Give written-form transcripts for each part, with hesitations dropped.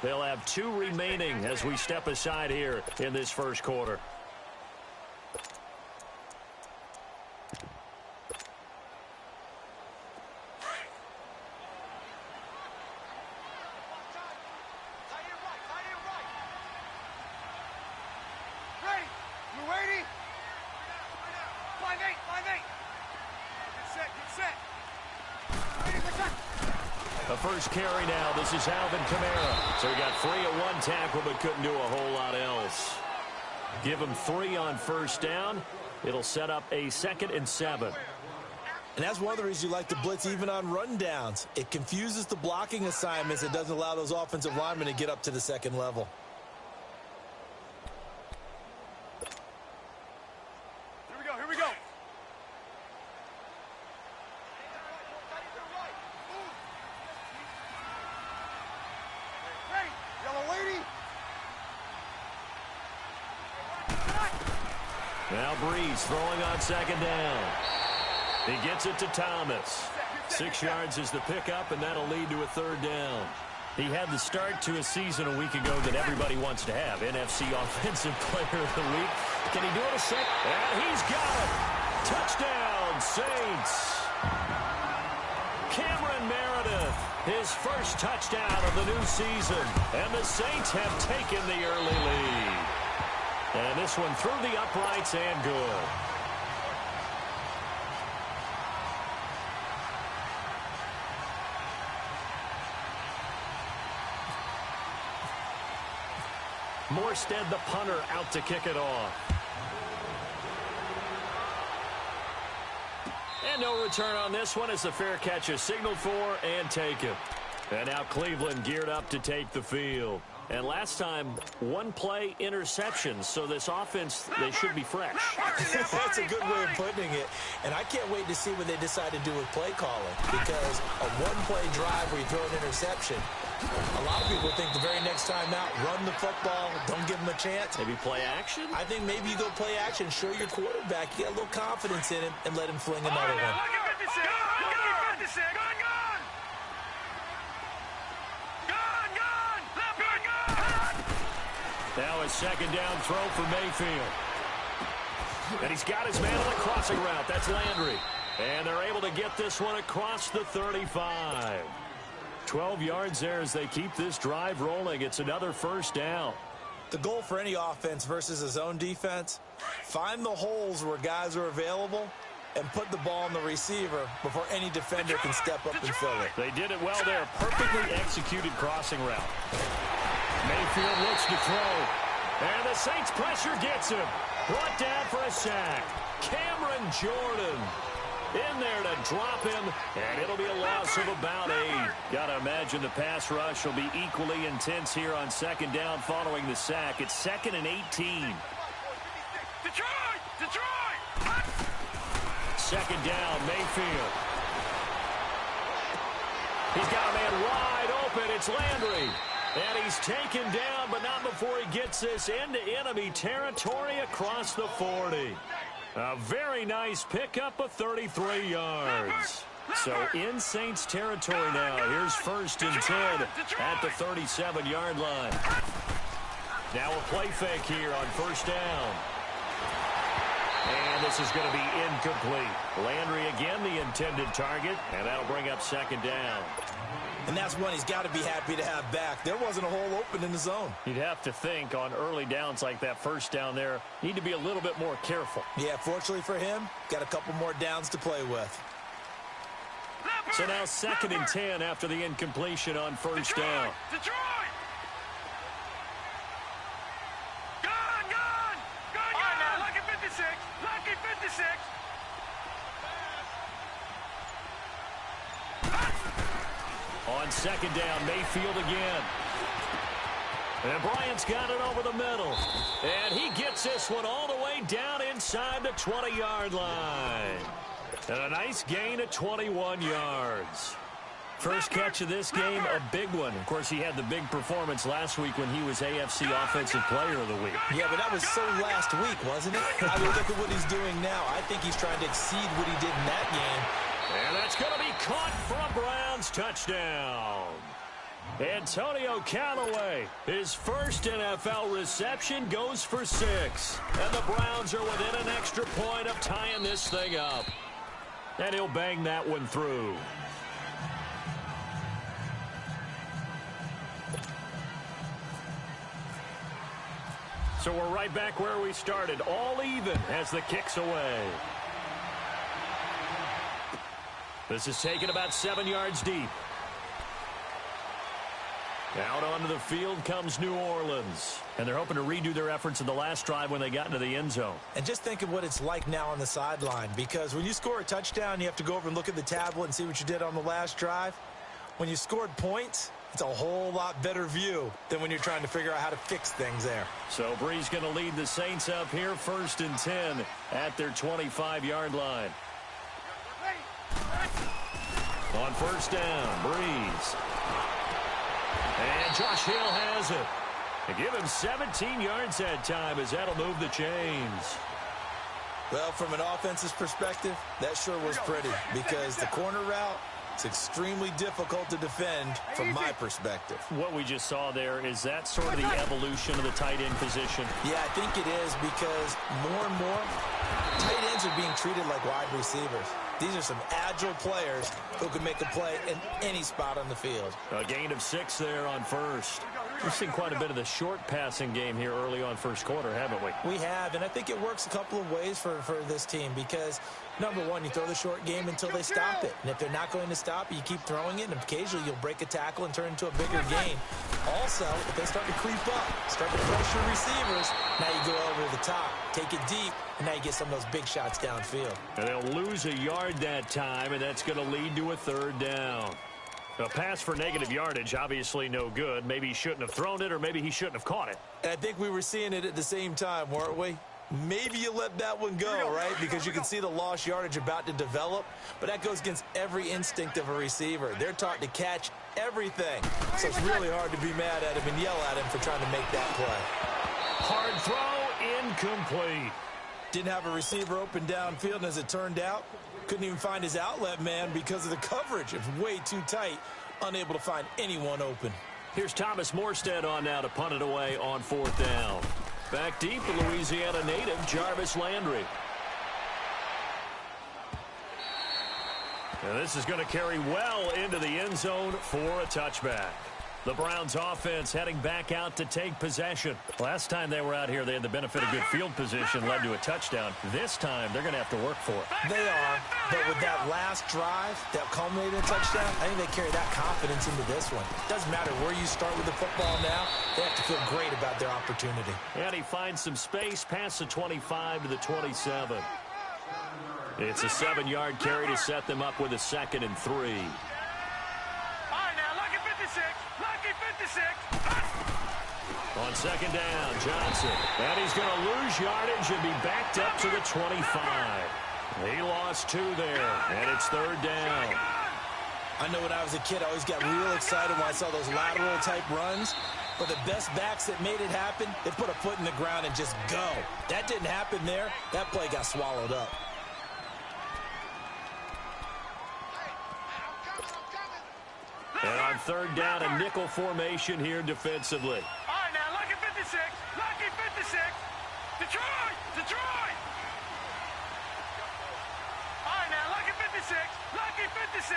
They'll have 2 remaining as we step aside here in this first quarter. The first carry now. This is Alvin Kamara. So he got free at 1 tackle but couldn't do a whole lot else. Give him 3 on first down. It'll set up a 2nd and 7. And that's one of the reasons you like to blitz even on rundowns. It confuses the blocking assignments. It doesn't allow those offensive linemen to get up to the second level. Here we go. Now Breeze throwing on 2nd down. He gets it to Thomas. 6 yards is the pickup, and that'll lead to a 3rd down. He had the start to a season a week ago that everybody wants to have. NFC Offensive Player of the Week. Can he do it a second? And he's got it. Touchdown, Saints. Cameron Meredith, his first touchdown of the new season. And the Saints have taken the early lead. And this one through the uprights and good. Morstead, the punter, out to kick it off. And no return on this one as the fair catch is signaled for and taken. And now Cleveland geared up to take the field. And last time, 1-play interception. So this offense, they should be fresh. That's a good way of putting it. And I can't wait to see what they decide to do with play calling. Because a 1-play drive where you throw an interception, a lot of people think the very next time out, run the football, don't give them a chance. Maybe play action? I think maybe you go play action, show your quarterback, you get a little confidence in him, and let him fling another one. Now a 2nd down throw for Mayfield. And he's got his man on the crossing route. That's Landry. And they're able to get this one across the 35. 12 yards there as they keep this drive rolling. It's another 1st down. The goal for any offense versus a zone defense, find the holes where guys are available and put the ball on the receiver before any defender can step up and fill it. They did it well there. Perfectly executed crossing route. Mayfield looks to throw. And the Saints pressure gets him. Brought down for a sack. Cameron Jordan in there to drop him, and it'll be a loss of about 8. Gotta imagine the pass rush will be equally intense here on 2nd down following the sack. It's 2nd and 18. Detroit! 2nd down, Mayfield. He's got a man wide open. It's Landry. And he's taken down, but not before he gets this into enemy territory across the 40. A very nice pickup of 33 yards. So in Saints territory now. Here's 1st and 10 at the 37-yard line. Now a play fake here on 1st down. And this is going to be incomplete. Landry again the intended target, and that'll bring up 2nd down. And that's one he's got to be happy to have back. There wasn't a hole open in the zone. You'd have to think on early downs like that 1st down there, need to be a little bit more careful. Yeah, fortunately for him, got a couple more downs to play with. So now 2nd and 10 after the incompletion on 1st down. Detroit! Gone! Lucky 56! Lucky 56! On 2nd down, Mayfield again. And Bryant's got it over the middle. And he gets this one all the way down inside the 20-yard line. And a nice gain of 21 yards. First catch of this game, a big one. Of course, he had the big performance last week when he was AFC Offensive Player of the Week. Yeah, but that was so last week, wasn't it? I mean, look at what he's doing now. I think he's trying to exceed what he did in that game. And that's going to be caught for a Browns touchdown. Antonio Callaway, his first NFL reception, goes for 6. And the Browns are within an extra point of tying this thing up. And he'll bang that one through. So we're right back where we started, all even as the kick's away. This is taken about 7 yards deep. Out onto the field comes New Orleans. And they're hoping to redo their efforts in the last drive when they got into the end zone. And just think of what it's like now on the sideline. Because when you score a touchdown, you have to go over and look at the tablet and see what you did on the last drive. When you scored points, it's a whole lot better view than when you're trying to figure out how to fix things there. So Brees going to lead the Saints up here, 1st and 10 at their 25-yard line. On 1st down, Brees. And Josh Hill has it. They give him 17 yards that time as that'll move the chains. Well, from an offense's perspective, that sure was pretty because the corner route, it's extremely difficult to defend from my perspective. What we just saw there, is that sort of the evolution of the tight end position? Yeah, I think it is because more and more tight ends are being treated like wide receivers. These are some agile players who can make a play in any spot on the field. A gain of 6 there on 1st. We've seen quite a bit of the short passing game here early on 1st quarter, haven't we? We have, and I think it works a couple of ways for this team because, number one, you throw the short game until they stop it. And if they're not going to stop it, you keep throwing it, and occasionally you'll break a tackle and turn it into a bigger gain. Also, if they start to creep up, start to pressure receivers, now you go over the top, take it deep, and now you get some of those big shots downfield. And they'll lose a yard that time, and that's going to lead to a 3rd down. A pass for negative yardage, obviously no good. Maybe he shouldn't have thrown it, or maybe he shouldn't have caught it. And I think we were seeing it at the same time, weren't we? Maybe you let that one go, right? Because you can see the lost yardage about to develop. But that goes against every instinct of a receiver. They're taught to catch everything. So it's really hard to be mad at him and yell at him for trying to make that play. Hard throw, incomplete. Didn't have a receiver open downfield, and as it turned out, couldn't even find his outlet man because of the coverage. It was way too tight, unable to find anyone open. Here's Thomas Morstead on now to punt it away on 4th down. Back deep, the Louisiana native, Jarvis Landry. And this is going to carry well into the end zone for a touchback. The Browns offense heading back out to take possession. Last time they were out here, they had the benefit of good field position, led to a touchdown. This time, they're going to have to work for it. They are, but with that last drive that culminated in a touchdown, I think they carry that confidence into this one. Doesn't matter where you start with the football now, they have to feel great about their opportunity. And he finds some space past the 25 to the 27. It's a 7-yard carry to set them up with a 2nd and 3. On 2nd down, Johnson. And he's going to lose yardage and be backed up to the 25. He lost 2 there, and it's 3rd down. I know when I was a kid, I always got real excited when I saw those lateral-type runs. But the best backs that made it happen, they put a foot in the ground and just go. That didn't happen there. That play got swallowed up. And on 3rd down, a nickel formation here defensively. All right, now, lucky 56. Lucky 56. Detroit! Detroit! All right, now, lucky 56. Lucky 56.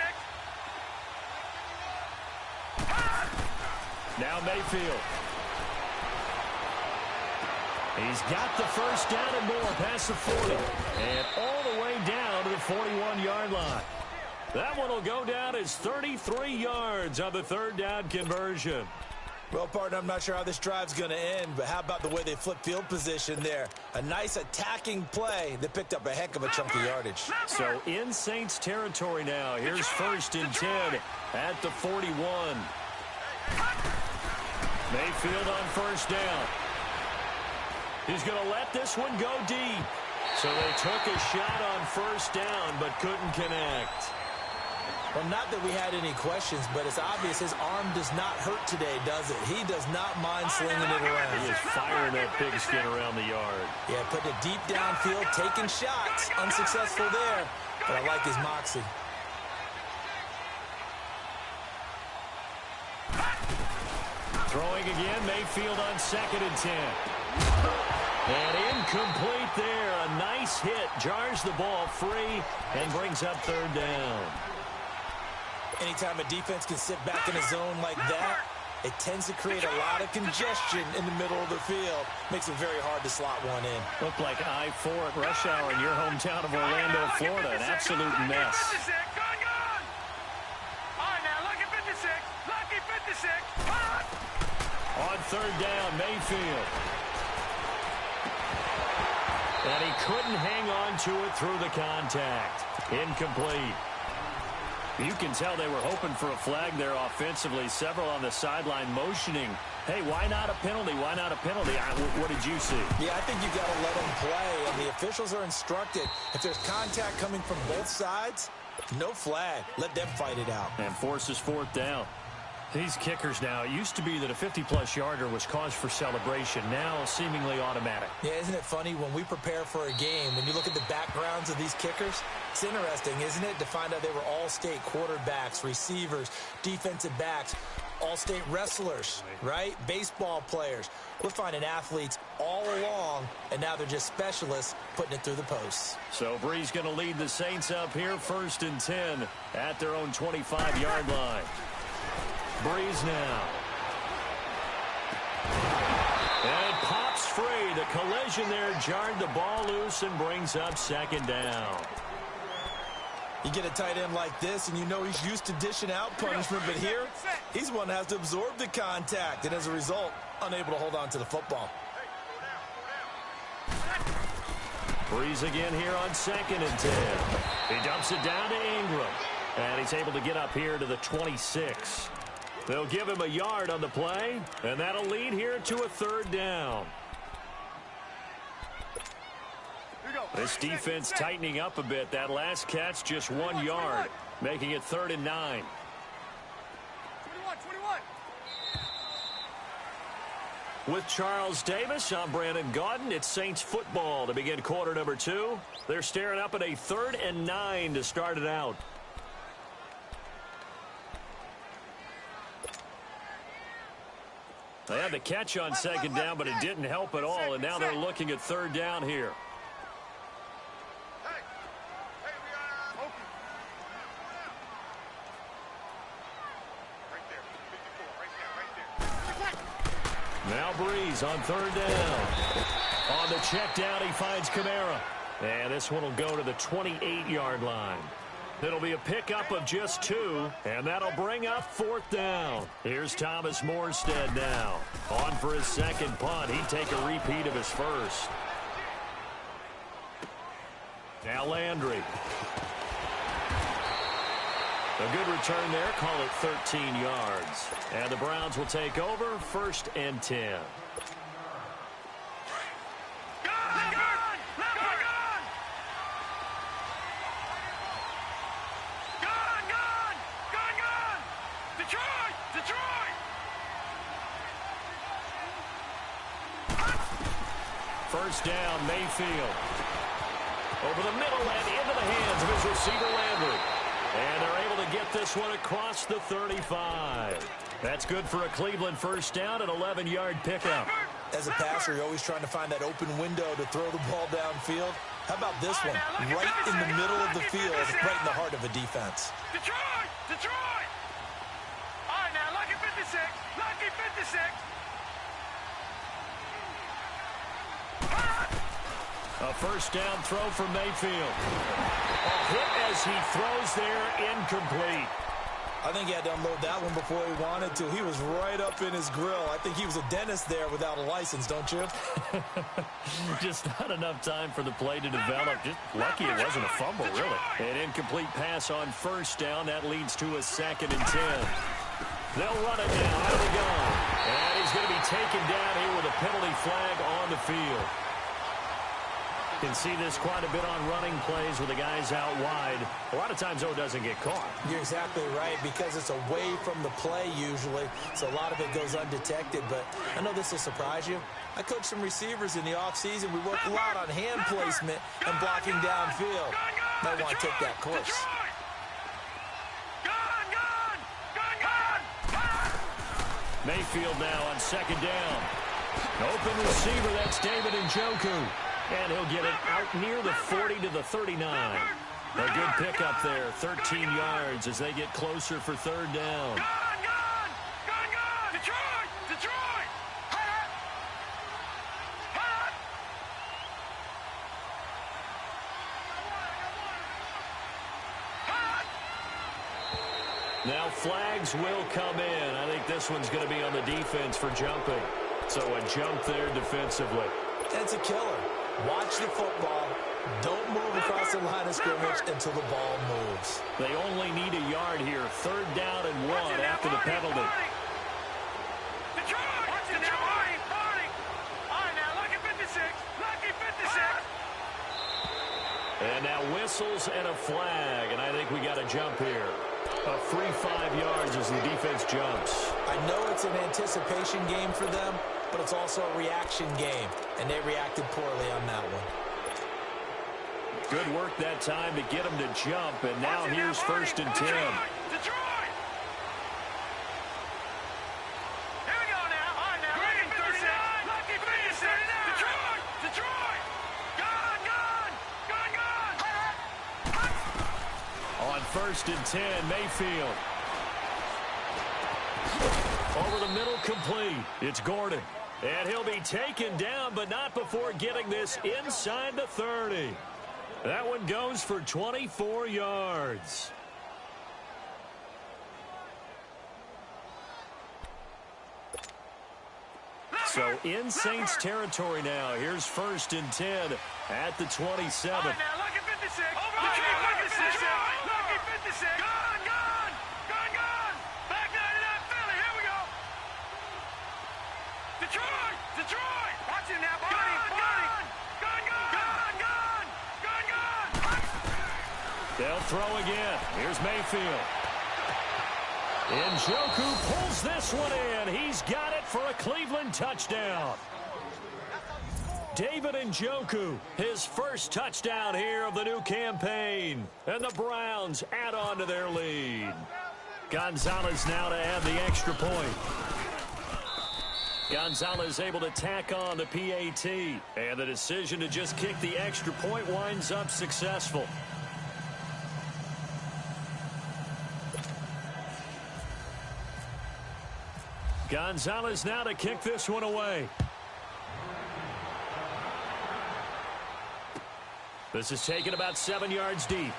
Now Mayfield. He's got the 1st down and more past the 40. And all the way down to the 41-yard line. That one will go down as 33 yards on the 3rd down conversion. Well, partner, I'm not sure how this drive's going to end, but how about the way they flip field position there? A nice attacking play that picked up a heck of a chunk of yardage. So in Saints territory now. Here's 1st and 10 at the 41. Mayfield on 1st down. He's going to let this one go deep. So they took a shot on 1st down but couldn't connect. Well, not that we had any questions, but it's obvious his arm does not hurt today, does it? He does not mind slinging it around. He is firing that pigskin around the yard. Yeah, putting it deep downfield, taking shots. Unsuccessful there, but I like his moxie. Throwing again, Mayfield on 2nd and 10. And incomplete there. A nice hit. Jars the ball free and brings up 3rd down. Anytime a defense can sit back in a zone like that, it tends to create a lot of congestion in the middle of the field. Makes it very hard to slot one in. Looked like I-4 at rush hour in your hometown of Orlando, Florida. An absolute mess. On 3rd down, Mayfield. And he couldn't hang on to it through the contact. Incomplete. You can tell they were hoping for a flag there offensively. Several on the sideline motioning. Hey, why not a penalty? Why not a penalty? What did you see? Yeah, I think you got to let them play. And the officials are instructed, if there's contact coming from both sides, no flag. Let them fight it out. And forces 4th down. These kickers now, it used to be that a 50-plus yarder was cause for celebration. Now seemingly automatic. Yeah, isn't it funny when we prepare for a game, when you look at the backgrounds of these kickers, it's interesting, isn't it, to find out they were all-state quarterbacks, receivers, defensive backs, all-state wrestlers, right? Baseball players. We're finding athletes all along, and now they're just specialists putting it through the posts. So Breeze going to lead the Saints up here 1st and 10 at their own 25-yard line. Breeze now. And it pops free. The collision there jarred the ball loose and brings up 2nd down. You get a tight end like this, and you know he's used to dishing out punishment, but here, he's one that has to absorb the contact, and as a result, unable to hold on to the football. Breeze again here on 2nd and 10. He dumps it down to Ingram, and he's able to get up here to the 26. They'll give him a yard on the play, and that'll lead here to a 3rd down. This defense tightening up a bit. That last catch just 1 yard, making it 3rd and 9. 21. With Charles Davis, I'm Brandon Gaudin. It's Saints football to begin quarter number 2. They're staring up at a 3rd and 9 to start it out. They had the catch on 2nd down, but it didn't help at all, and now they're looking at 3rd down here. Now Breeze on 3rd down. On the check down, he finds Kamara. And this one will go to the 28-yard line. It'll be a pickup of just 2, and that'll bring up 4th down. Here's Thomas Morstead now. On for his 2nd punt. He'd take a repeat of his first. Now Landry. A good return there. Call it 13 yards. And the Browns will take over 1st and 10. First down, Mayfield. Over the middle and into the hands of his receiver, Landry. And they're able to get this one across the 35. That's good for a Cleveland first down, an 11-yard pickup. As a passer, you're always trying to find that open window to throw the ball downfield. How about this one? Right in the middle of the field, right in the heart of a defense. Detroit! Detroit! All right, now, lucky 56. Lucky 56. A first down throw for Mayfield. A hit as he throws there, incomplete. I think he had to unload that one before he wanted to. He was right up in his grill. I think he was a dentist there without a license, don't you? Just not enough time for the play to develop. Just lucky it wasn't a fumble, really. An incomplete pass on first down. That leads to a 2nd and 10. They'll run it now. Out of the gun. And he's going to be taken down here with a penalty flag on the field. Can see this quite a bit on running plays with the guys out wide. A lot of times, doesn't get caught. You're exactly right, because it's away from the play usually, so a lot of it goes undetected. But I know this will surprise you. I coached some receivers in the offseason. We work a lot on hand placement and blocking downfield. Might want to take that course. Mayfield now on second down. Open receiver, that's David Njoku. And he'll get it out near the 40 to the 39. A good pickup there, 13 yards as they get closer for third down. Detroit! Detroit! Now flags will come in. I think this one's going to be on the defense for jumping. So a jump there defensively. That's a killer. Watch the football. Don't move across the line of scrimmage until the ball moves. They only need a yard here. Third down and 1 after the penalty. Detroit! Detroit! All right, now, lucky 56. Lucky 56. And now whistles and a flag. And I think we got a jump here. A free 5 yards as the defense jumps. I know it's an anticipation game for them, but it's also a reaction game, and they reacted poorly on that one. Good work that time to get them to jump, and now here's first and 10. Detroit! Here we go now. All right, now, lucky 56. Lucky 56. Detroit! Detroit! Gone! On first and 10, Mayfield. Over the middle, complete. It's Gordon. And he'll be taken down, but not before getting this inside the 30. That one goes for 24 yards. So in Saints territory now. Here's first and 10 at the 27. All right, now, lucky 56. Lucky 56. Lucky 56. Gone! Back 99, Philly. Here we go. Detroit! Watch it now, Barney. Gone! They'll throw again. Here's Mayfield. Njoku pulls this one in. He's got it for a Cleveland touchdown. David Njoku, his first touchdown here of the new campaign. And the Browns add on to their lead. Gonzalez now to add the extra point. Gonzalez able to tack on the PAT. And the decision to just kick the extra point winds up successful. Gonzalez now to kick this one away. This is taken about 7 yards deep.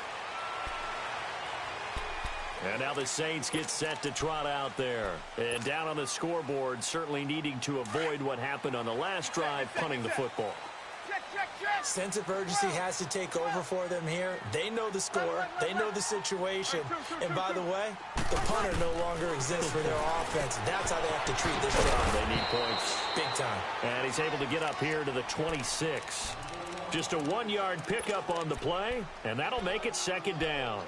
And now the Saints get set to trot out there. And down on the scoreboard, certainly needing to avoid what happened on the last drive, punting the football. Sense of urgency has to take over for them here. They know the score. They know the situation. And by the way, the punter no longer exists for their offense. That's how they have to treat this job. They need points. Big time. And he's able to get up here to the 26. Just a 1-yard pickup on the play, and that'll make it second down.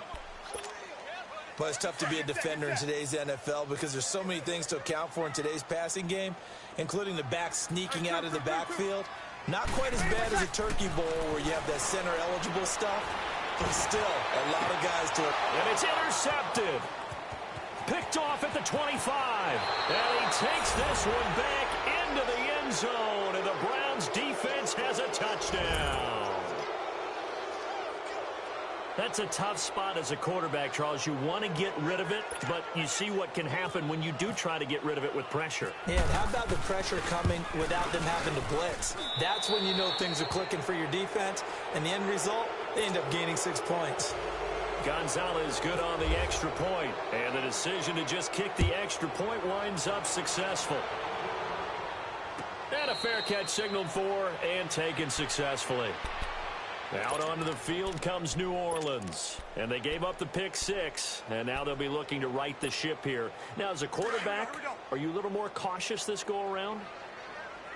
But it's tough to be a defender in today's NFL because there's so many things to account for in today's passing game, including the back sneaking out of the backfield. Not quite as bad as a turkey bowl where you have that center-eligible stuff, but still a lot of guys to it. And it's intercepted. Picked off at the 25. And he takes this one back into the end zone, and the Browns defense has a touchdown. That's a tough spot as a quarterback, Charles. You want to get rid of it, but you see what can happen when you do try to get rid of it with pressure. Yeah, and how about the pressure coming without them having to blitz? That's when you know things are clicking for your defense, and the end result, they end up gaining 6 points. Gonzalez good on the extra point, and the decision to just kick the extra point winds up successful. And a fair catch signaled for and taken successfully. Out onto the field comes New Orleans. And they gave up the pick 6. And now they'll be looking to right the ship here. Now, as a quarterback, are you a little more cautious this go-around?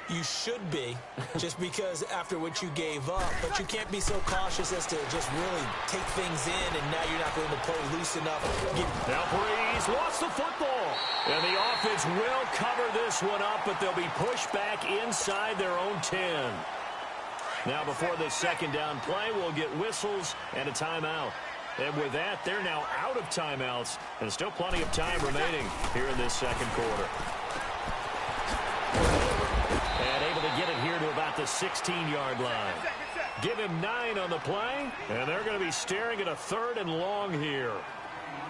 You should be, just because after what you gave up. But you can't be so cautious as to just really take things in, and now you're not going to play loose enough. Now Breeze lost the football. And the offense will cover this one up, but they'll be pushed back inside their own 10. Now, before this second down play, we'll get whistles and a timeout. And with that, they're now out of timeouts, and still plenty of time remaining here in this second quarter. the 16-yard line. Give him 9 on the play, and they're going to be staring at a 3rd and long here.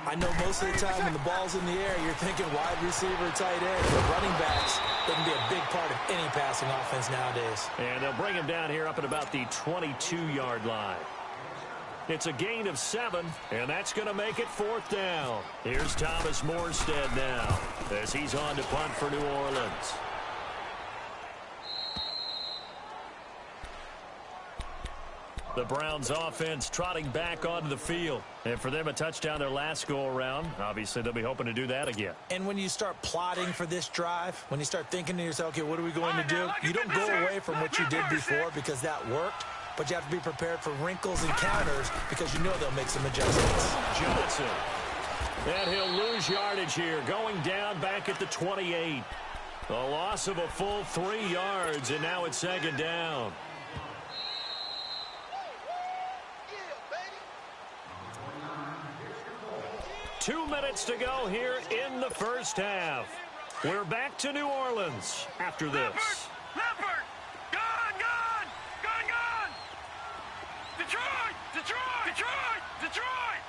I know most of the time when the ball's in the air, you're thinking wide receiver, tight end. But running backs can be a big part of any passing offense nowadays. And they'll bring him down here up at about the 22-yard line. It's a gain of 7, and that's going to make it 4th down. Here's Thomas Morstead now as he's on to punt for New Orleans. The Browns offense trotting back onto the field. And for them, a touchdown their last go-around. Obviously, they'll be hoping to do that again. And when you start plotting for this drive, when you start thinking to yourself, okay, what are we going to do? You don't go away from what you did before because that worked. But you have to be prepared for wrinkles and counters because you know they'll make some adjustments. Johnson. And he'll lose yardage here, going down back at the 28. A loss of a full 3 yards, and now it's 2nd down. Two minutes to go here in the first half. We're back to New Orleans after this. Leopard! Gone! Gone! Gone! Gone! Detroit! Detroit! Detroit! Detroit!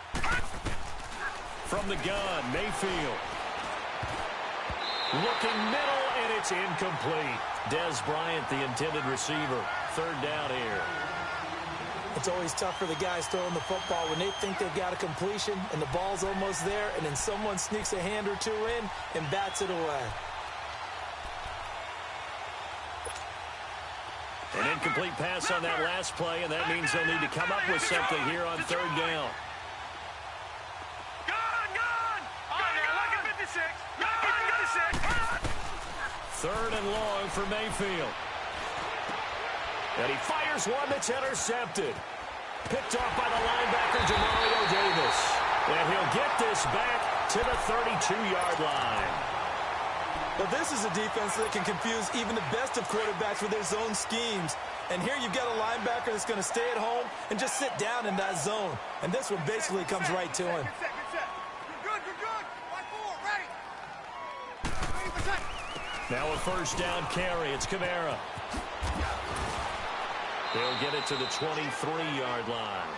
From the gun, Mayfield. Looking middle, and it's incomplete. Dez Bryant, the intended receiver. 3rd down here. It's always tough for the guys throwing the football when they think they've got a completion and the ball's almost there, and then someone sneaks a hand or two in and bats it away. An incomplete pass on that last play, and that means they'll need to come up with something here on 3rd down. Gone! Gone! Lucky 56! Lucky 56! 3rd and long for Mayfield. And he fires one that's intercepted. Picked off by the linebacker, Demario Davis. And he'll get this back to the 32-yard line. Well, this is a defense that can confuse even the best of quarterbacks with their zone schemes. And here you've got a linebacker that's going to stay at home and just sit down in that zone. And this one basically comes right to him. Good, good, good. 1-4, ready. Now a 1st down carry. It's Kamara. They'll get it to the 23-yard line.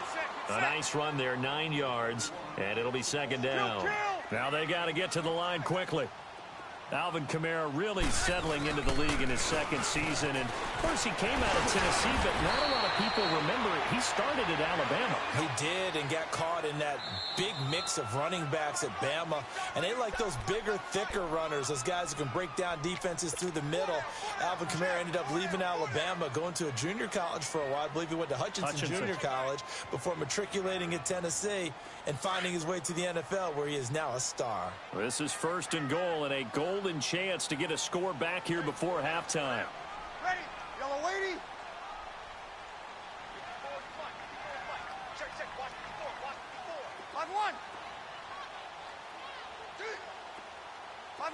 A nice run there, 9 yards, and it'll be 2nd down. Now they got to get to the line quickly. Alvin Kamara really settling into the league in his 2nd season. And, of course, he came out of Tennessee, but not a lot of people remember it. He started at Alabama. He did and got caught in that big mix of running backs at Bama. And they like those bigger, thicker runners, those guys who can break down defenses through the middle. Alvin Kamara ended up leaving Alabama, going to a junior college for a while. I believe he went to Hutchinson Junior College before matriculating at Tennessee and finding his way to the NFL, where he is now a star. This is 1st and goal, and a golden chance to get a score back here before halftime. Ready. Yellow weighty. On 1.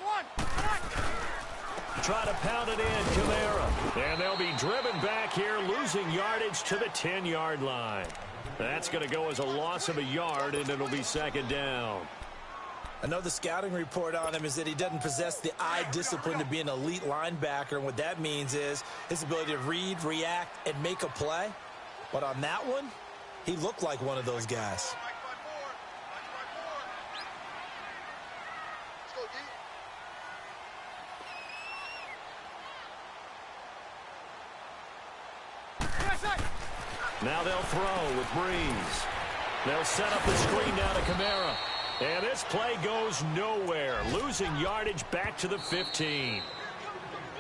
1. Try to pound it in, Kamara. And they'll be driven back here, losing yardage to the 10-yard line. That's going to go as a loss of a yard, and it'll be 2nd down. I know the scouting report on him is that he doesn't possess the eye discipline to be an elite linebacker. And what that means is his ability to read, react, and make a play. But on that one, he looked like one of those guys. Now they'll throw with Breeze. They'll set up the screen down to Kamara. And this play goes nowhere, losing yardage back to the 15.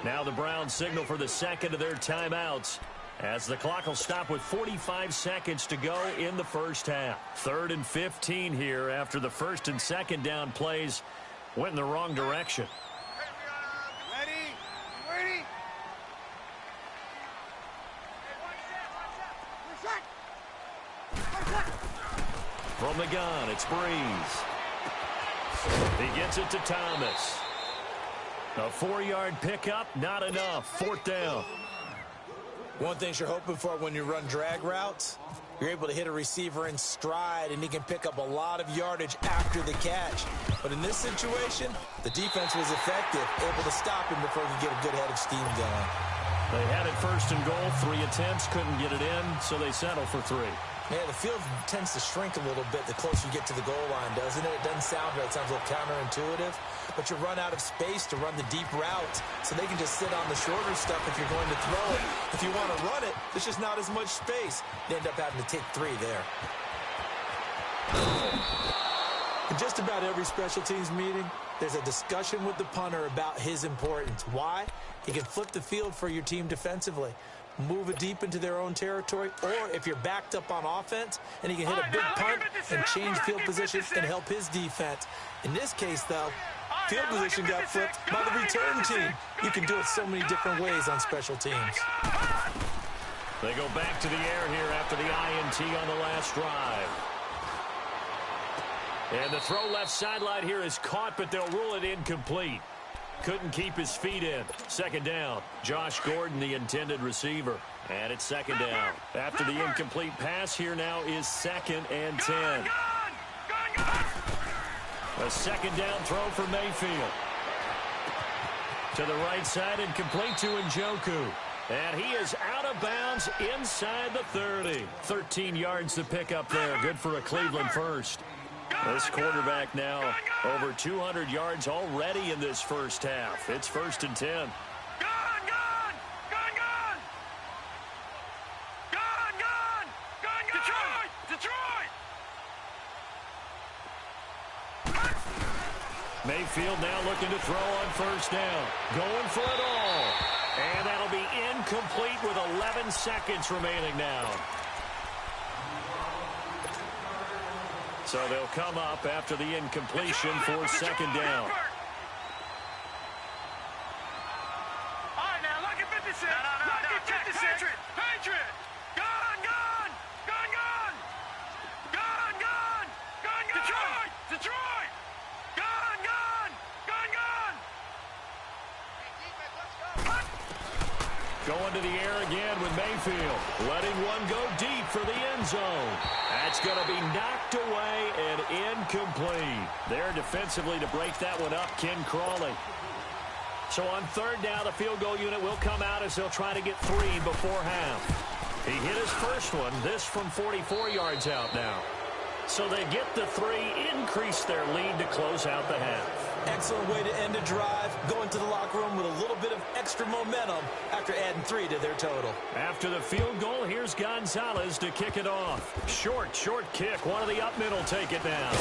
Now the Browns signal for the 2nd of their timeouts, as the clock will stop with 45 seconds to go in the first half. 3rd and 15 here after the 1st and 2nd down plays went in the wrong direction. Ready. Ready. From the gun, it's Breeze. He gets it to Thomas. A 4-yard pickup, not enough. 4th down. One thing you're hoping for when you run drag routes, you're able to hit a receiver in stride, and he can pick up a lot of yardage after the catch. But in this situation, the defense was effective, able to stop him before he could get a good head of steam going. They had it first and goal. 3 attempts, couldn't get it in, so they settle for 3. Yeah, the field tends to shrink a little bit the closer you get to the goal line, doesn't it? It doesn't sound right. It sounds a little counterintuitive. But you run out of space to run the deep routes, so they can just sit on the shorter stuff if you're going to throw it. If you want to run it, there's just not as much space. They end up having to take 3 there. In just about every special teams meeting, there's a discussion with the punter about his importance. Why? He can flip the field for your team defensively, move it deep into their own territory, or if you're backed up on offense, and he can hit a big punt and change field position and help his defense. In this case, though, field position got flipped by the return team. You can do it so many different ways on special teams. They go back to the air here after the INT on the last drive. And the throw left sideline here is caught, but they'll rule it incomplete. Couldn't keep his feet in. Second down. Josh Gordon, the intended receiver. And it's second down. After the incomplete pass, here now is 2nd and 10. A second down throw for Mayfield. To the right side and complete to Njoku. And he is out of bounds inside the 30. 13 yards to pick up there. Good for a Cleveland first. This quarterback now over 200 yards already in this first half. It's 1st and 10. Mayfield now looking to throw on first down. Going for it all. And that'll be incomplete with 11 seconds remaining now. So they'll come up after the incompletion for second down. All right, now, look at 56. Look at 56. Patriot. Gone. Detroit. Gone. Going to the air again with Mayfield. Letting one go deep for the end zone. That's going to be knocked away and incomplete. There defensively to break that one up, Ken Crawley. So on third down, the field goal unit will come out as they'll try to get 3 before half. He hit his first one, this from 44 yards out now. So they get the 3, increase their lead to close out the half. Excellent way to end a drive, going to the locker room with a little bit of extra momentum after adding 3 to their total. After the field goal, here's Gonzalez to kick it off. Short kick. One of the up middle take it down.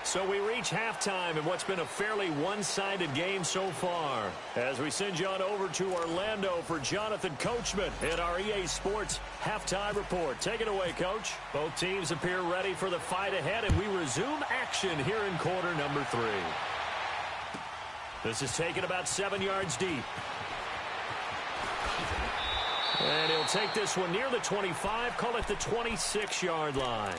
So we reach halftime in what's been a fairly one-sided game so far. As we send you on over to Orlando for Jonathan Coachman at our EA Sports Halftime Report. Take it away, Coach. Both teams appear ready for the fight ahead, and we resume action here in quarter number 3. This is taken about 7 yards deep. And he'll take this one near the 25, call it the 26-yard line.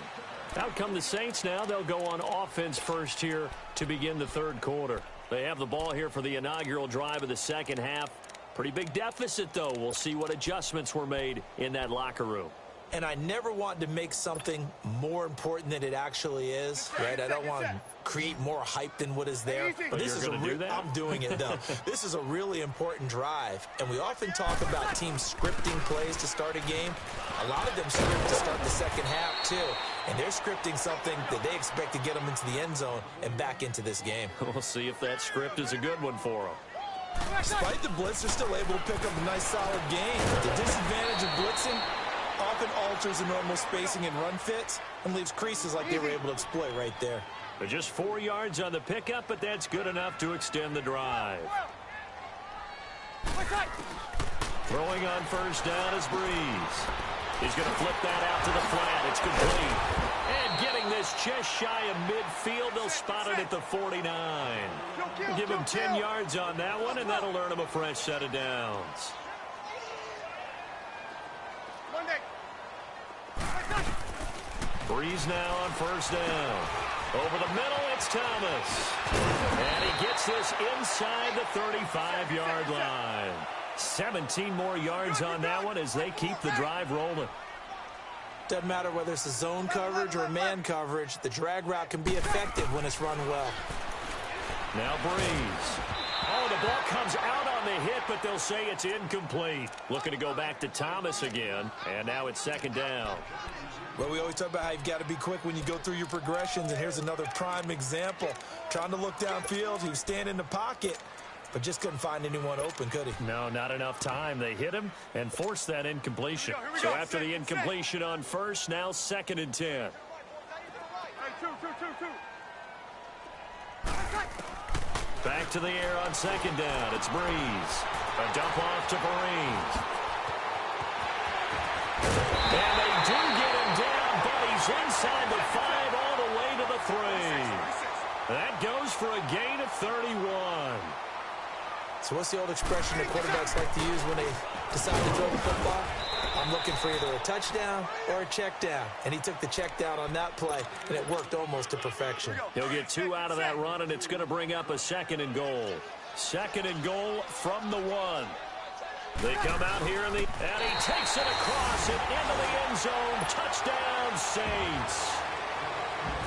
Out come the Saints now. They'll go on offense first here to begin the third quarter. They have the ball here for the inaugural drive of the second half. Pretty big deficit, though. We'll see what adjustments were made in that locker room. And I never want to make something more important than it actually is, right? I don't want to create more hype than what is there. But this is I'm doing it, though. This is a really important drive. And we often talk about teams scripting plays to start a game. A lot of them script to start the second half, too. And they're scripting something that they expect to get them into the end zone and back into this game. We'll see if that script is a good one for them. Despite the blitz, they're still able to pick up a nice, solid gain. The disadvantage of blitzing often alters the normal spacing and run fits and leaves creases like they were able to exploit right there. They're just 4 yards on the pickup, but that's good enough to extend the drive. Throwing on first down is Breeze. He's going to flip that out to the flat. It's complete. And getting this just shy of midfield, they'll spot it at the 49. Give him 10 yards on that one, and that'll earn him a fresh set of downs. Breeze now on first down. Over the middle, it's Thomas. And he gets this inside the 35-yard line. 17 more yards on that one as they keep the drive rolling. Doesn't matter whether it's a zone coverage or a man coverage, the drag route can be effective when it's run well. Now Breeze. Oh, the ball comes out on the hit, but they'll say it's incomplete. Looking to go back to Thomas again, and now it's second down. Well, we always talk about how you've got to be quick when you go through your progressions, and here's another prime example. Trying to look downfield, he was standing in the pocket, but just couldn't find anyone open, could he? No, not enough time. They hit him and forced that incompletion. Here we So go. after the incompletion on first, now 2nd and 10. Hey, two. Back to the air on 2nd down. It's Breeze. A dump off to Breeze. And they do get him down, but he's inside the 5 all the way to the 3. That goes for a gain of 31. So what's the old expression that quarterbacks like to use when they decide to throw the football? I'm looking for either a touchdown or a check down. And he took the check down on that play, and it worked almost to perfection. He'll get 2 out of that run, and it's going to bring up a 2nd and goal. 2nd and goal from the 1. They come out here, and he takes it across and into the end zone. Touchdown, Saints.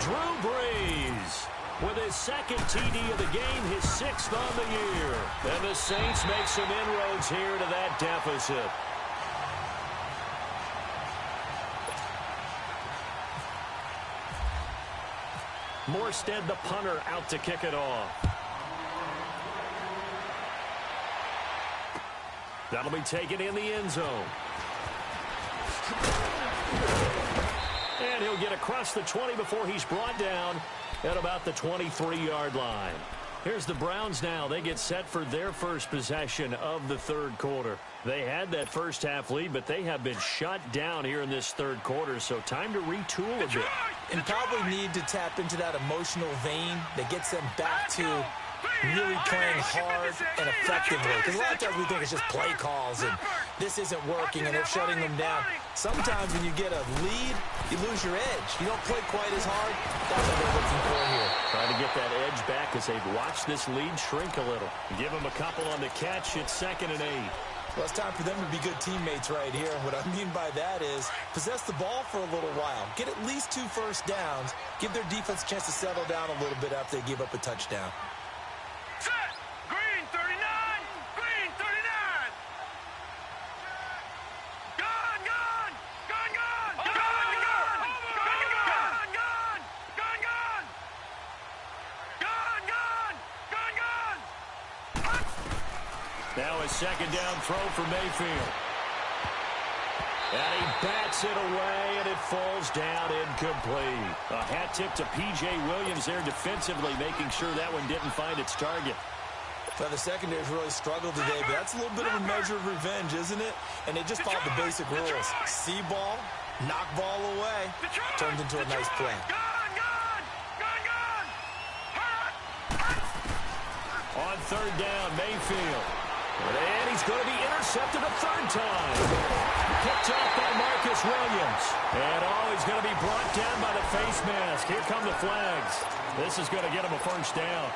Drew Brees with his 2nd TD of the game, his 6th on the year. And the Saints make some inroads here to that deficit. Morstead, the punter, out to kick it off. That'll be taken in the end zone. And he'll get across the 20 before he's brought down at about the 23-yard line. Here's the Browns now. They get set for their first possession of the 3rd quarter. They had that first half lead, but they have been shut down here in this 3rd quarter, so time to retool a bit. And probably need to tap into that emotional vein that gets them back to really playing hard and effectively. Because a lot of times we think it's just play calls and this isn't working and they're shutting them down. Sometimes when you get a lead, you lose your edge. You don't play quite as hard. That's what they're looking for here. Trying to get that edge back as they've watched this lead shrink a little. Give them a couple on the catch. It's 2nd and 8. Well, it's time for them to be good teammates right here. What I mean by that is possess the ball for a little while. Get at least 2 first downs. Give their defense a chance to settle down a little bit after they give up a touchdown. Set. Green 39. Green 39. Gone. Now a 2nd down throw for Mayfield. And he bats it away, and it falls down incomplete. A hat tip to P.J. Williams there defensively, making sure that one didn't find its target. Well, the secondary's really struggled today, but that's a little bit of a measure of revenge, isn't it? And they just followed the basic rules. See ball, knock ball away, turns into a nice play. On 3rd down, Mayfield. And he's going to be intercepted a 3rd time. Picked off by Marcus Williams. And he's going to be brought down by the face mask. Here come the flags. This is going to get him a 1st down.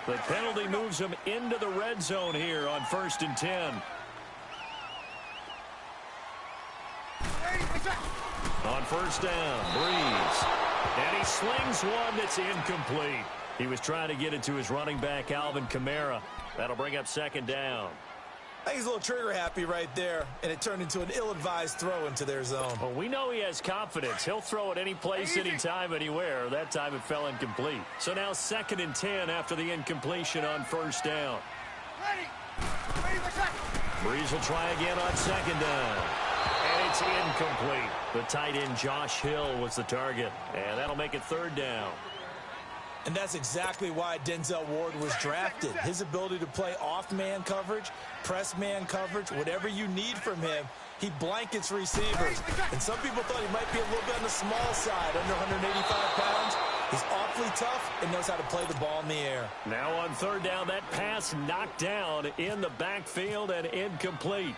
The penalty moves him into the red zone here on 1st and 10. On 1st down, Breeze. And he slings one that's incomplete. He was trying to get it to his running back, Alvin Kamara. That'll bring up 2nd down. I think he's a little trigger happy right there, and it turned into an ill-advised throw into their zone. Well, we know he has confidence. He'll throw it any place, anytime, anywhere. That time it fell incomplete. So now 2nd and 10 after the incompletion on 1st down. Breeze will try again on 2nd down. And it's incomplete. The tight end Josh Hill was the target. And that'll make it 3rd down. And that's exactly why Denzel Ward was drafted. His ability to play off-man coverage, press-man coverage, whatever you need from him, he blankets receivers. And some people thought he might be a little bit on the small side, under 185 pounds. He's awfully tough and knows how to play the ball in the air. Now on 3rd down, that pass knocked down in the backfield and incomplete.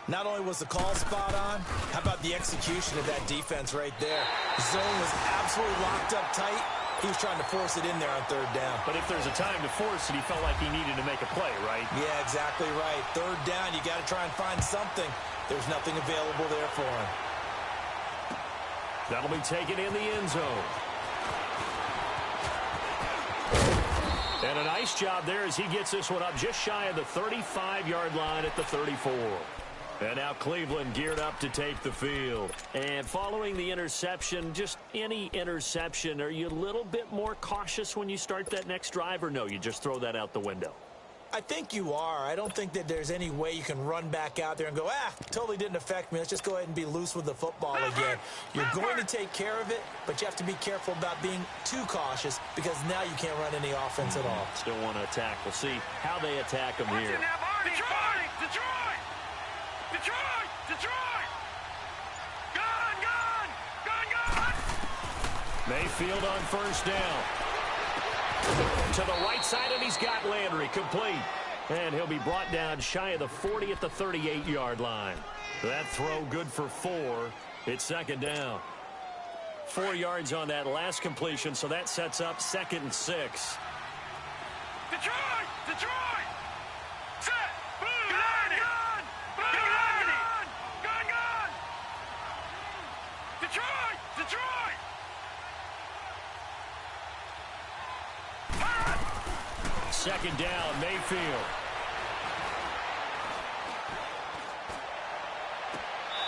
Not only was the call spot on, how about the execution of that defense right there? The zone was absolutely locked up tight. He was trying to force it in there on 3rd down. But if there's a time to force it, he felt like he needed to make a play, right? Yeah, exactly right. 3rd down, you got to try and find something. There's nothing available there for him. That'll be taken in the end zone. And a nice job there as he gets this one up just shy of the 35-yard line at the 34. And now Cleveland geared up to take the field. And following the interception, just any interception, are you a little bit more cautious when you start that next drive, or no, you just throw that out the window? I think you are. I don't think that there's any way you can run back out there and go, totally didn't affect me. Let's just go ahead and be loose with the football again. You're going to take care of it, but you have to be careful about being too cautious because now you can't run any offense at all. Still want to attack. We'll see how they attack them here. Detroit! Detroit! Detroit! Detroit! Gone! Gone! Gone! Gone! Mayfield on first down. To the right side, and he's got Landry complete. And he'll be brought down shy of the 40 at the 38-yard line. That throw good for 4. It's second down. 4 yards on that last completion, so that sets up 2nd and 6. Detroit! Detroit! Set! Blue line! Gone! Blue line! Gone! Gone! Gone! Detroit! Detroit! Second down, Mayfield.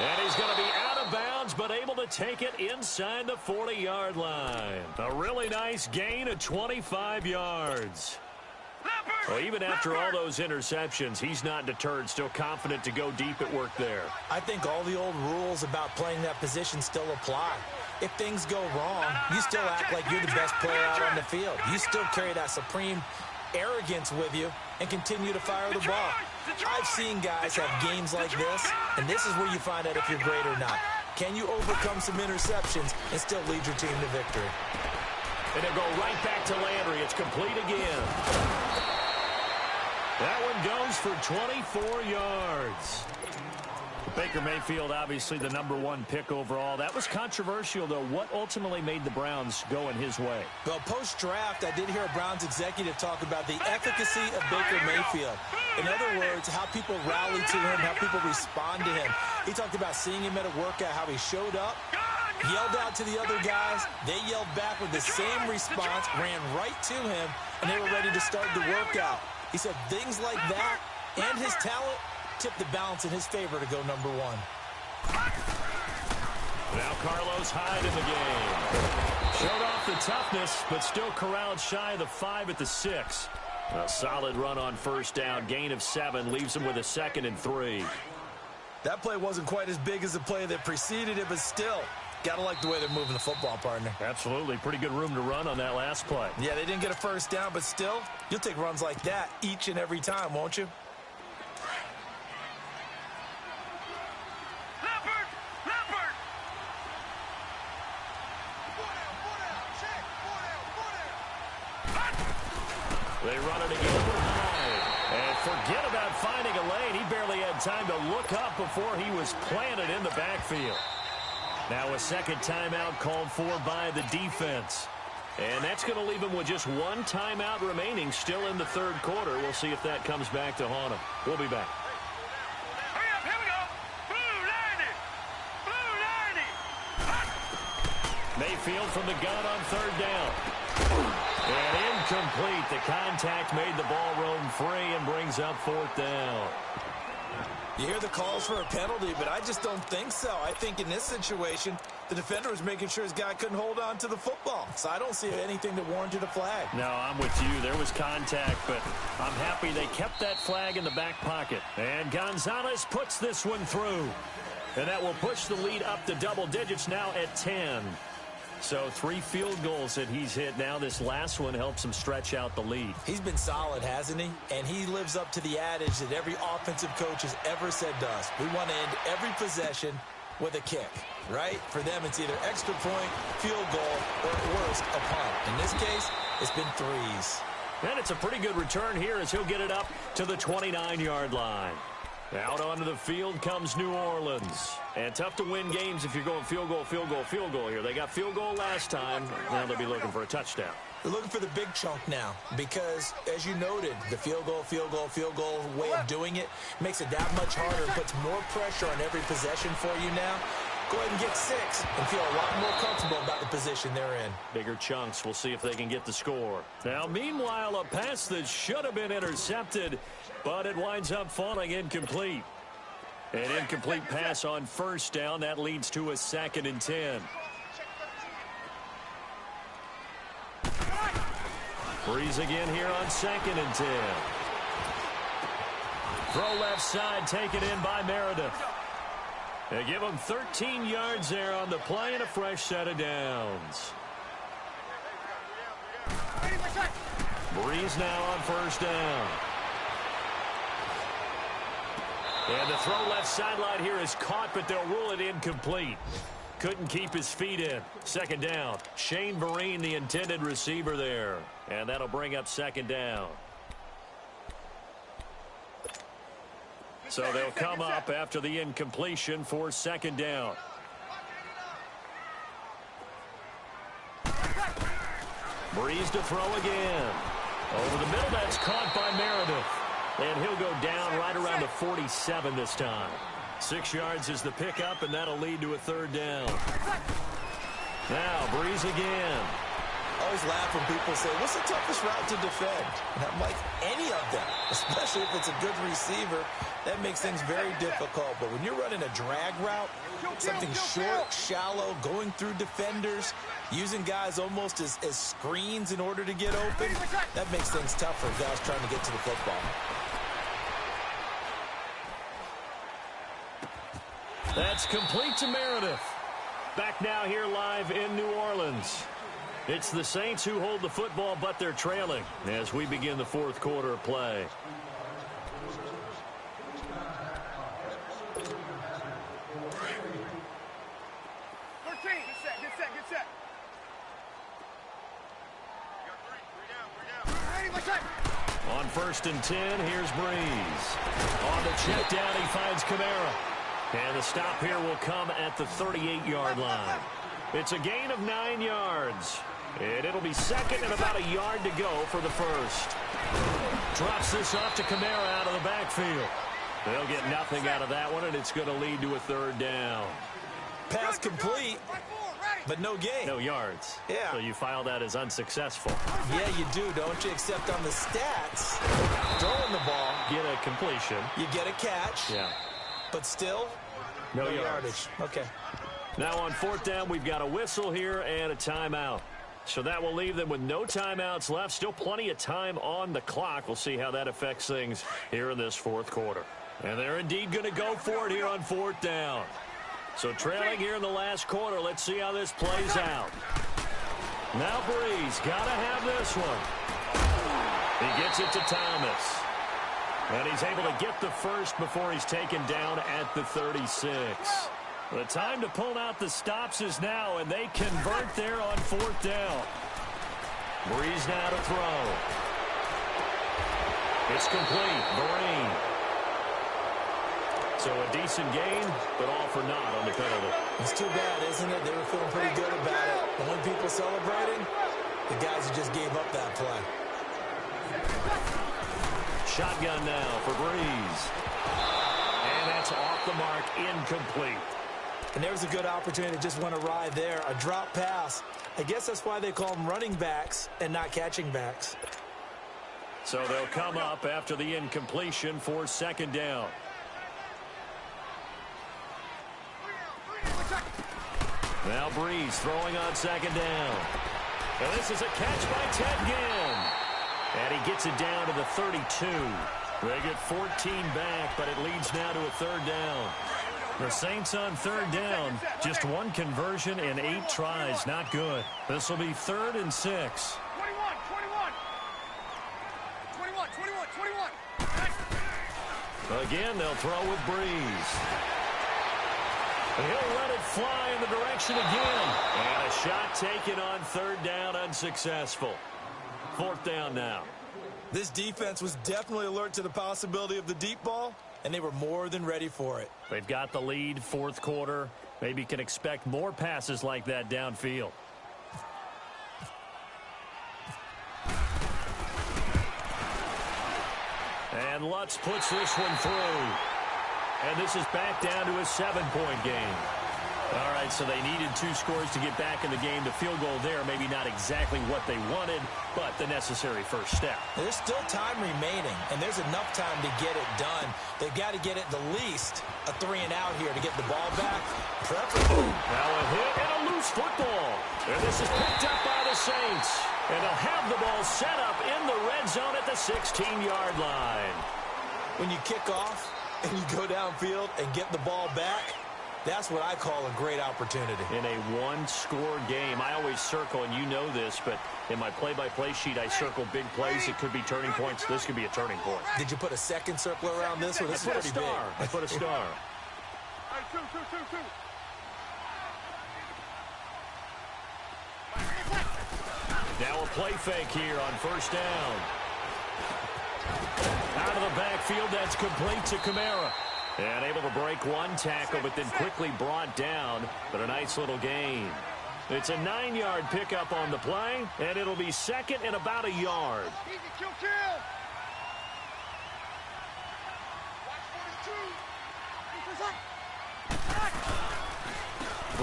And he's going to be out of bounds, but able to take it inside the 40-yard line. A really nice gain of 25 yards. Well, even after all those interceptions, he's not deterred, still confident to go deep at work there. I think all the old rules about playing that position still apply. If things go wrong, you still act like you're the best player out on the field. You still carry that supreme arrogance with you and continue to fire the ball. I've seen guys have games like this, and this is where you find out if you're great or not. Can you overcome some interceptions and still lead your team to victory? And it'll go right back to Landry. It's complete again. That one goes for 24 yards. Baker Mayfield, obviously the #1 pick overall. That was controversial, though. What ultimately made the Browns go in his way? Well, post-draft, I did hear a Browns executive talk about the efficacy of Baker Mayfield. In other words, how people rally to him, how people respond to him. He talked about seeing him at a workout, how he showed up, yelled out to the other guys. They yelled back with the same response, ran right to him, and they were ready to start the workout. He said things like that and his talent tipped the balance in his favor to go #1. Now Carlos Hyde in the game. Showed off the toughness, but still corralled shy of the 5 at the 6. A solid run on first down. Gain of 7 leaves him with a 2nd and 3. That play wasn't quite as big as the play that preceded it, but still, gotta like the way they're moving the football, partner. Absolutely. Pretty good room to run on that last play. Yeah, they didn't get a first down, but still, you'll take runs like that each and every time, won't you? They run it again for Hyde. And forget about finding a lane. He barely had time to look up before he was planted in the backfield. Now a second timeout called for by the defense. And that's going to leave him with just 1 timeout remaining still in the 3rd quarter. We'll see if that comes back to haunt him. We'll be back. Hurry up, here we go. Blue line it. Blue line it. Mayfield from the gun on 3rd down. And incomplete. The contact made the ball roam free and brings up 4th down. You hear the calls for a penalty, but I just don't think so. I think in this situation, the defender was making sure his guy couldn't hold on to the football. So I don't see anything that warranted a flag. No, I'm with you. There was contact, but I'm happy they kept that flag in the back pocket. And Gonzalez puts this one through. And that will push the lead up to double digits now at 10. So 3 field goals that he's hit now. This last one helps him stretch out the lead. He's been solid, hasn't he? And he lives up to the adage that every offensive coach has ever said to us. We want to end every possession with a kick, right? For them, it's either extra point, field goal, or at worst, a punt. In this case, it's been 3s. And it's a pretty good return here as he'll get it up to the 29-yard line. Out onto the field comes New Orleans. And tough to win games if you're going field goal, field goal, field goal here. They got field goal last time. Now they'll be looking for a touchdown. They're looking for the big chunk now because, as you noted, the field goal, field goal, field goal way of doing it makes it that much harder, puts more pressure on every possession for you now. go ahead and get 6 and feel a lot more comfortable about the position they're in. Bigger chunks. We'll see if they can get the score. Now, meanwhile, a pass that should have been intercepted, but it winds up falling incomplete. An incomplete pass on first down. That leads to a 2nd and 10. Breeze again here on 2nd and 10. Throw left side, taken in by Meredith. They give him 13 yards there on the play and a fresh set of downs. Breeze now on first down. And the throw left sideline here is caught, but they'll rule it incomplete. Couldn't keep his feet in. 2nd down. Shane Vereen, the intended receiver there. And that'll bring up 2nd down. So they'll come up after the incompletion for 2nd down. Breeze to throw again. Over the middle, that's caught by Meredith. And he'll go down right around the 47 this time. 6 yards is the pickup, and that'll lead to a 3rd down. Now, Breeze again. I always laugh when people say, what's the toughest route to defend? And I'm like, any of them, especially if it's a good receiver. That makes things very difficult. But when you're running a drag route, something short, shallow, going through defenders, using guys almost as screens in order to get open, that makes things tough for guys trying to get to the football. That's complete to Meredith. Back now here live in New Orleans. It's the Saints who hold the football, but they're trailing as we begin the 4th quarter of play. On 1st and 10, here's Breeze. On the check down, he finds Kamara. And the stop here will come at the 38-yard line. It's a gain of 9 yards. And it'll be 2nd and about a yard to go for the 1st. Drops this off to Kamara out of the backfield. They'll get nothing out of that one, and it's going to lead to a 3rd down. Pass complete, but no gain. No yards. Yeah. So you file that as unsuccessful. Yeah, you do, don't you? Except on the stats, throwing the ball, Get a completion. you get a catch. Yeah. But still, No yardage. Okay. Now on 4th down, we've got a whistle here and a timeout. So that will leave them with no timeouts left. Still plenty of time on the clock. We'll see how that affects things here in this 4th quarter. And they're indeed going to go for it here on 4th down. So trailing here in the last quarter. Let's see how this plays out. Now Breeze got to have this one. He gets it to Thomas. And he's able to get the 1st before he's taken down at the 36. The time to pull out the stops is now, and they convert there on 4th down. Breeze now to throw. It's complete. Vereen. So a decent gain, but all for naught on the penalty. It's too bad, isn't it? They were feeling pretty good about it. The only people celebrating, the guys who just gave up that play. Shotgun now for Breeze. And that's off the mark, incomplete. And there's a good opportunity to just want to ride there. A drop pass. I guess that's why they call them running backs and not catching backs. So they'll come up after the incompletion for 2nd down. Now Breeze throwing on 2nd down. And this is a catch by Ted Ginn. And he gets it down to the 32. They get 14 back, but it leads now to a 3rd down. The Saints on 3rd down. Just one conversion in 8 tries. Not good. This will be 3rd and 6. 21. Again, they'll throw with Breeze. He'll let it fly in the direction again. And a shot taken on 3rd down, unsuccessful. 4th down now. This defense was definitely alert to the possibility of the deep ball, and they were more than ready for it. They've got the lead, 4th quarter. Maybe can expect more passes like that downfield. And Lutz puts this one through. And this is back down to a 7-point game. All right, so they needed 2 scores to get back in the game. The field goal there, maybe not exactly what they wanted, but the necessary first step. There's still time remaining, and there's enough time to get it done. They've got to get it the least a 3 and out here to get the ball back. Preferably. Now a hit and a loose football. And this is picked up by the Saints. And they'll have the ball set up in the red zone at the 16-yard line. When you kick off and you go downfield and get the ball back, that's what I call a great opportunity. In a 1-score game, I always circle, and you know this, but in my play-by-play sheet, I circle big plays. It could be turning points. This could be a turning point. Did you put a second circle around this one? This is pretty big. I put a star. Now a play fake here on first down. Out of the backfield, that's complete to Kamara. And able to break 1 tackle, but then quickly brought down. But a nice little gain. It's a 9-yard pickup on the play, and it'll be second and about a yard. Easy, kill, kill.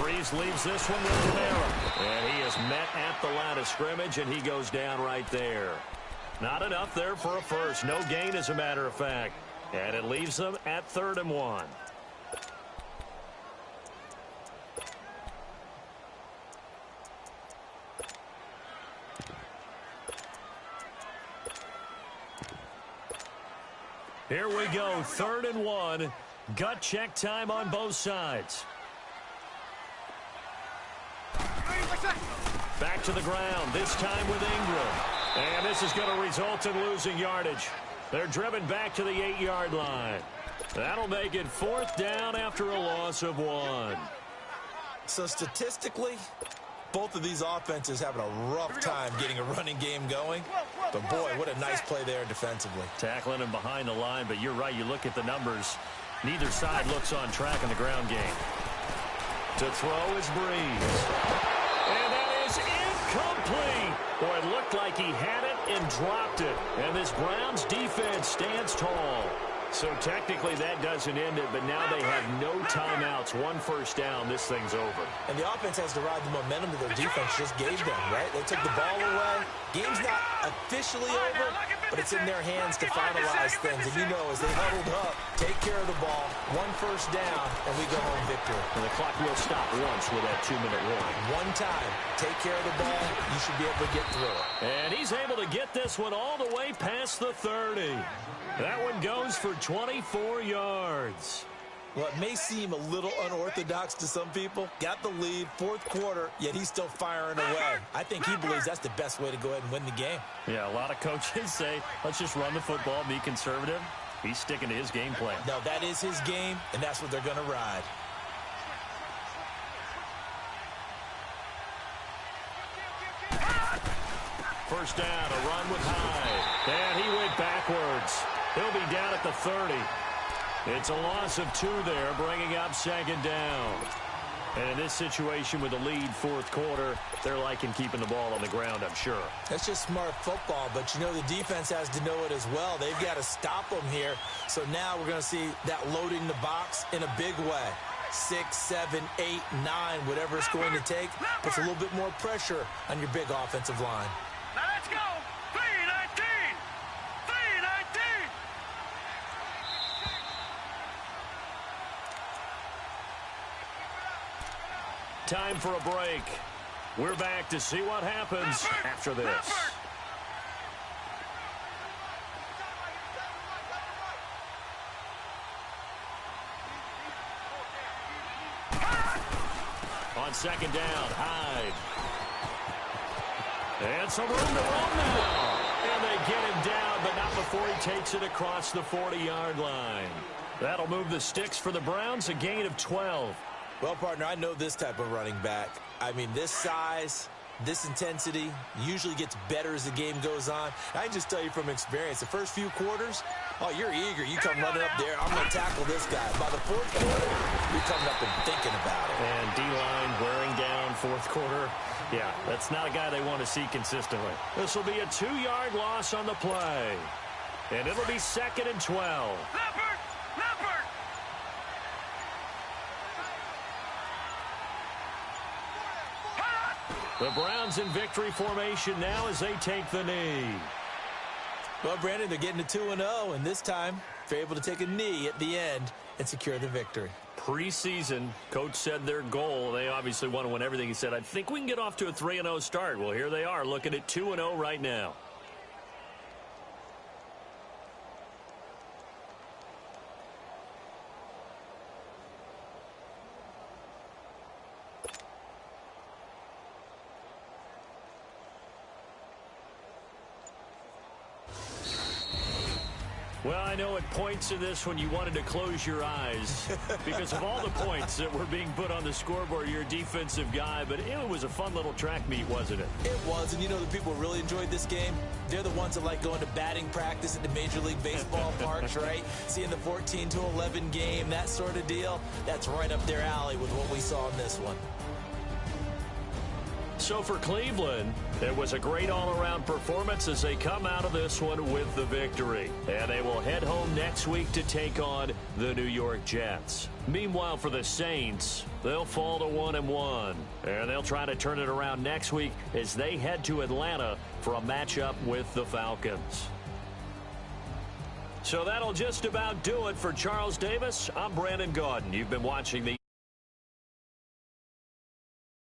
Breeze leaves this one with Kamara. And he is met at the line of scrimmage, and he goes down right there. Not enough there for a first. No gain, as a matter of fact. And it leaves them at 3rd and 1. Here we go, 3rd and 1. Gut check time on both sides. Back to the ground, this time with Ingram. And this is going to result in losing yardage. They're driven back to the 8-yard line. That'll make it 4th down after a loss of 1. So statistically, both of these offenses having a rough time getting a running game going. But boy, what a nice play there defensively. Tackling him behind the line, but you're right, you look at the numbers. Neither side looks on track in the ground game. To throw is Breeze. And that is incomplete. Boy, it looked like he had it and dropped it. And this Browns defense stands tall. So technically that doesn't end it, but now they have no timeouts. 1 first down, this thing's over. And the offense has to ride the momentum that their defense just gave them, right? They took the ball away. Game's not officially over, but it's in their hands to finalize things. And you know, as they huddled up, take care of the ball, 1 first down, and we go home victory. And the clock will stop once with that 2-minute warning. 1 time, take care of the ball, you should be able to get through it. And he's able to get this one all the way past the 30. That one goes for 24 yards. Well, it may seem a little unorthodox to some people. Got the lead, 4th quarter, yet he's still firing away. I think he believes that's the best way to go ahead and win the game. Yeah, a lot of coaches say, let's just run the football, be conservative. He's sticking to his game plan. No, that is his game, and that's what they're going to ride. First down, a run with Hyde. And he went backwards. He'll be down at the 30. It's a loss of 2 there, bringing up 2nd down. And in this situation with the lead 4th quarter, they're liking keeping the ball on the ground, I'm sure. That's just smart football, but you know the defense has to know it as well. They've got to stop them here. So now we're going to see that loading the box in a big way. 6, 7, 8, 9, whatever it's going to take, puts a little bit more pressure on your big offensive line. Now let's go. 3-19. 3-19. Time for a break. We're back to see what happens after this. On 2nd down, Hyde. And some room to run now. And they get him down, but not before he takes it across the 40-yard line. That'll move the sticks for the Browns, a gain of 12. Well, partner, I know this type of running back. I mean, this size, this intensity usually gets better as the game goes on. I can just tell you from experience, the first few quarters, oh, you're eager. You come running up there, I'm going to tackle this guy. By the 4th quarter, you're coming up and thinking about it. And D-line wearing down 4th quarter. Yeah, that's not a guy they want to see consistently. This will be a 2-yard loss on the play. And it'll be 2nd and 12. Leopard! Leopard! The Browns in victory formation now as they take the knee. Well, Brandon, they're getting to 2-0, and this time they're able to take a knee at the end and secure the victory. Preseason, coach said their goal, they obviously want to win everything. He said, I think we can get off to a 3-0 start. Well, here they are looking at 2-0 right now. Well, I know at points in this when you wanted to close your eyes because of all the points that were being put on the scoreboard. You're a defensive guy, but it was a fun little track meet, wasn't it? It was, and you know the people who really enjoyed this game? They're the ones that like going to batting practice at the Major League Baseball parks, right? Seeing the 14-11 game, that sort of deal. That's right up their alley with what we saw in this one. So for Cleveland, it was a great all-around performance as they come out of this one with the victory. And they will head home next week to take on the New York Jets. Meanwhile, for the Saints, they'll fall to 1-1. And they'll try to turn it around next week as they head to Atlanta for a matchup with the Falcons. So that'll just about do it for Charles Davis. I'm Brandon Gaudin. You've been watching the